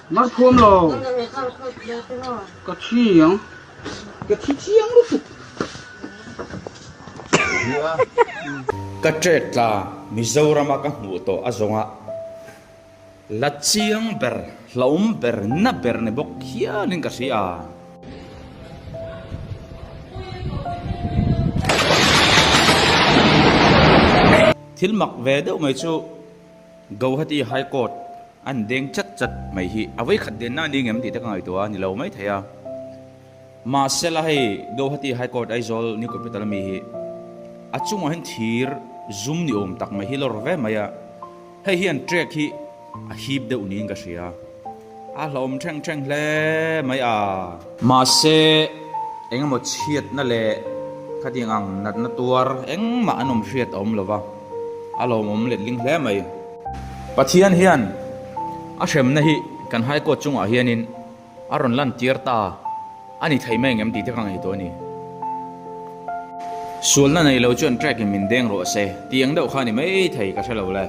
mắt phôm lò cái chiang cái chiang lúc cái chết là Mizoram cái hủ tổ azonga là chiang ber laum ber na ber ne bok kia ning cái gì à thil mak ve deuh mai chu Guwahati High Court an deng chat chat mai hi avai khat den na ni ngem ti ta ngai to ni lo mai theya ma sela hei Guwahati High Court aizol ni capital mi hi achunga hen thir zoom ni om tak mai hi lor ve maya hei hian track hi a hip deuh ni nga ria a hlom theng theng hle mai a ma se engemaw chiat na le khading ang nat na tuar engma anom hriat om lova alom om let ling hle mai pathian hian a hrem na hi kan hai ko chunga hianin aron lan tir ta ani thei mai ngem ti te kang hi to ni sul na nei lo chuan track min deng ro se tiang deuh khani mai thei ka thelo le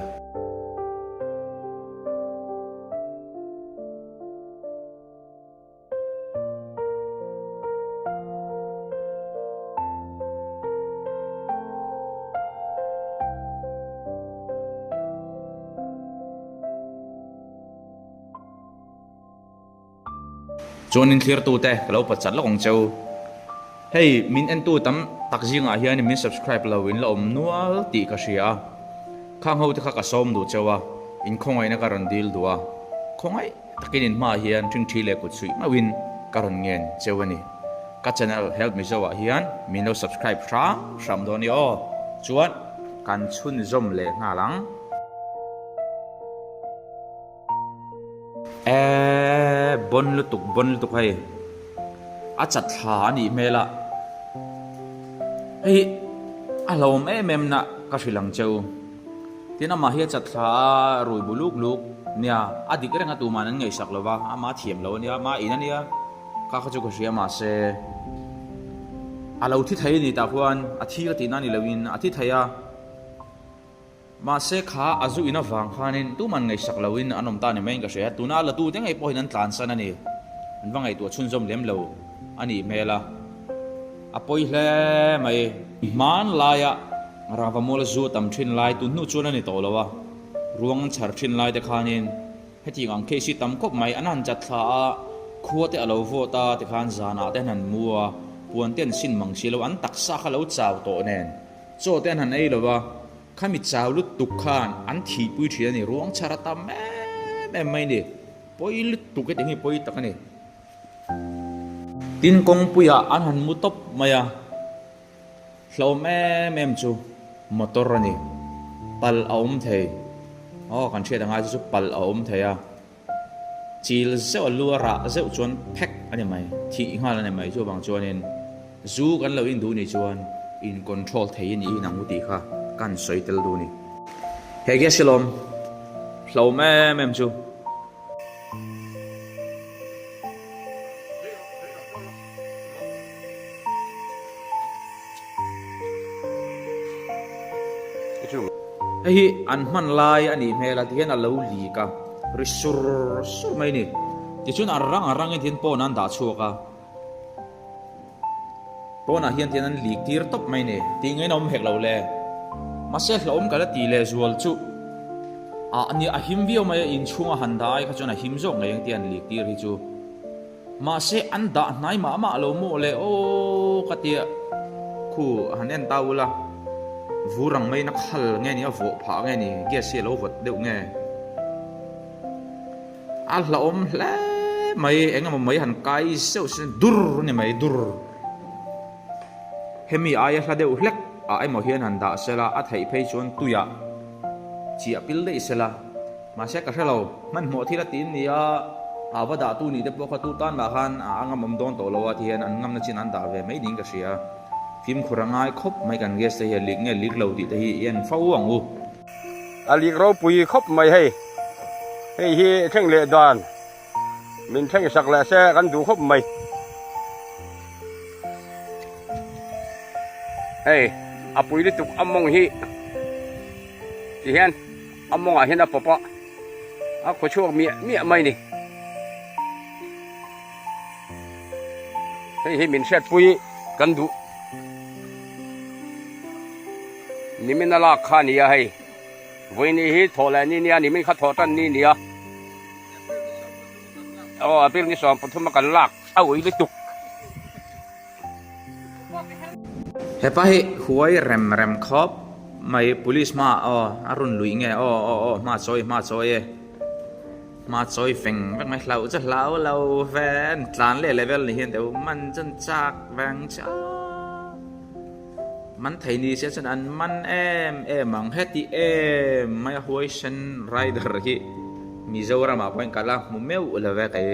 Jonin clear tu te kalau pacat la kong chau hey min en tu tam tak jinga hian min subscribe lawin la om nual ti ka ria khang ho te kha ka som du chawa in khongai na karon dil duwa khongai takin in ma hian thing thile ku chui ma win karon ngen chawani ka channel help me zawa hian min lo subscribe ra ram do ni o chuan kan chun zom le nga lang bon lutuk hay achat tha ni mela hey alom em na ka silang cheu tina ma hi chat tha roi buluk luk nia adik renga tu manan ngai sak lova ama thiam lo nia ma ina nia ka kha chu ko sia ma se alo thi thai ni ta khuan athi ka ti na ni lawin athi thaya ma se kha azu ina wang khanin tu man ngai sak lawin anom ta ni mai ka sia tuna la tu te ngai po hinan tlan san ani an wangai tu chun zom lem lo ani mela apoi hle mai man laya rawa mol zu tam thin lai tu nu chun ani to lawa ruang char thin lai te khanin heti ang ke si tam kop mai anan chat tha khuate alo vota te khan zana te nan muwa puan ten sin mang silo an taksa kha lo chaw to nen cho ten han ei lawa khami chaw lu tuk khan an thi pui thi ani ruang chara tam me mai ni poi lu tuk ke tingi poi takani tin kong puya an han mu top maya hlom em chu motor ani pal aum thei kan thia danga chu pal aum theya chil zeu luara zeu chuan phek ani mai thi ngal ani mai chu bang chuanin zu kan lo in du ni chuan in control thei ni nang uti kha kan soi tel du ni hege silom hlom em chu hi an man lai ani mela tian alo li ka risur sur mai ni ti chun arang in po nan da chuka po na hian tian an li tir top mai ni ti ngai nom hek lo le ma se hlom ka la ti le zual chu ani a him vio mai in chunga han dai kha chuna him zok ngai tian li tir hi chu ma se an da nai ma lo mo le o ka tia khu hanen taula vurang mai na khal nge ni avo pha nge ni ge se lo vot deuh nge al la om hle mai engam mai han kai seu se dur ni mai dur hemi aya hla deuh hlek a ai mo hian han da sela a thei phei chon tuya chi apil dei sela ma se ka hlo man mo thila tin ni a awada tu ni de po kha tu tan ma khan angam om don to lo wa thian an ngam na chin an da ve mai ding ka sia phim khurangai khop mai kan ges te hi lik nge lik lo ti te hi en fau ang u alik ro pui khop mai hei hi theng le dan min theng sak la se kan du khop mai hei apui li tuk among hi ti hian among a hian a papa a ko chuak mi mai ni hi min set pui kan du nimin ala khania hai voini hi thola ni nia nimin kha thotan ni nia apil ni som pathum kan lak awoi le tuk hepa hi huai rem khop mai police ma arun lui nge ma choi feng vek mai hlau cha hlau lau ven tlan le level ni hian deu man chan chak vang cha man thei ni se chan an man em ang heti mai huai sen rider hi Mizoram a point kala mu meu la ve kai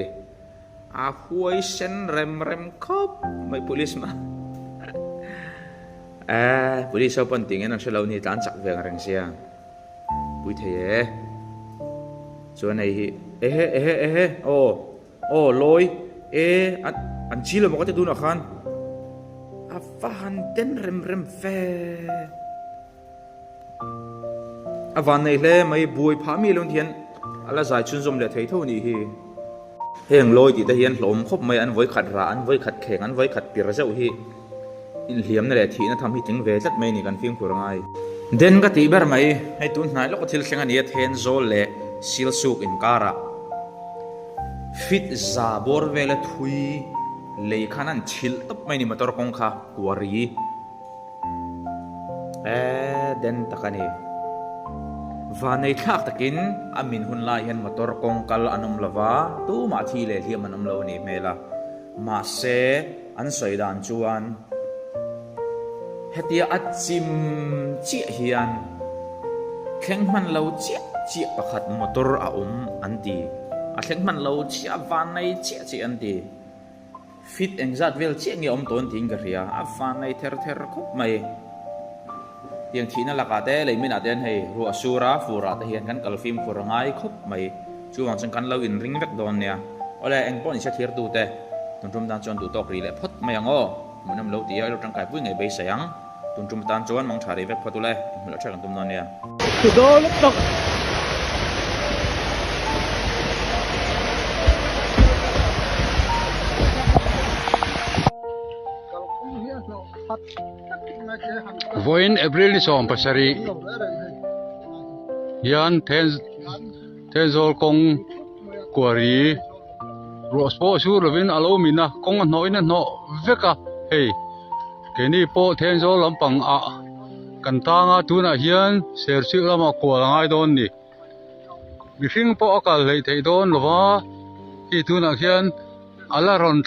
a huai sen rem khop mai police ma police open ting en selo ni tan chak veng reng sia pui thei cho này lôi anh chỉ là một cái thứ nào khan van tên rem ve van này le mấy bùi phá mi luôn thiên là giải chuyên dùng để thấy thôi nhỉ hiện lôi thì ta hiện lốm khóc mấy anh với khát ra anh với khát khen anh với khát bìa rượu hi in hiểm này thì nó thầm hi tiếng về rất mấy nhỉ cần phim của ngay đến cái tí bер mấy hay tuần này lúc có thil khen anh hiện hen zol le sil suk in kara fit za bor vele thui le khanan chil tap mai ni motor kong kha kuari den takani vanei thak takin amin hun lai hen motor kong kal anum lava tu ma thi le hiam anum lo ni mela ma se an soidan chuan hetia achim chi hian kheng man lo chi pakhat motor a anti a thleng man lo chi avan nei chi anti fit engzat vel chi ngi ton ting ka ria avan nei ther khop mai tiang thina laka te leimin aten hei ru asura fura te hian kan kalfim furangai khop mai chuwang chang kan lo in ring vek don nia ole eng pon se thir tu te tuntum dan chon tu tok ri le phot mai ango munam lo ti ai lo tang kai pui ngai be sayang tuntum tan chon mang thari vek photule lo thak tum non nia tu do lok tok Voin April ni som pasari yan tenzol kong kuari rospo su lovin alomina kong no ina no veka hey keni po tenzol lampang a kantanga tuna hian sersi lama kualangai don ni bifing po akal lei thei don lova ki tuna hian alaron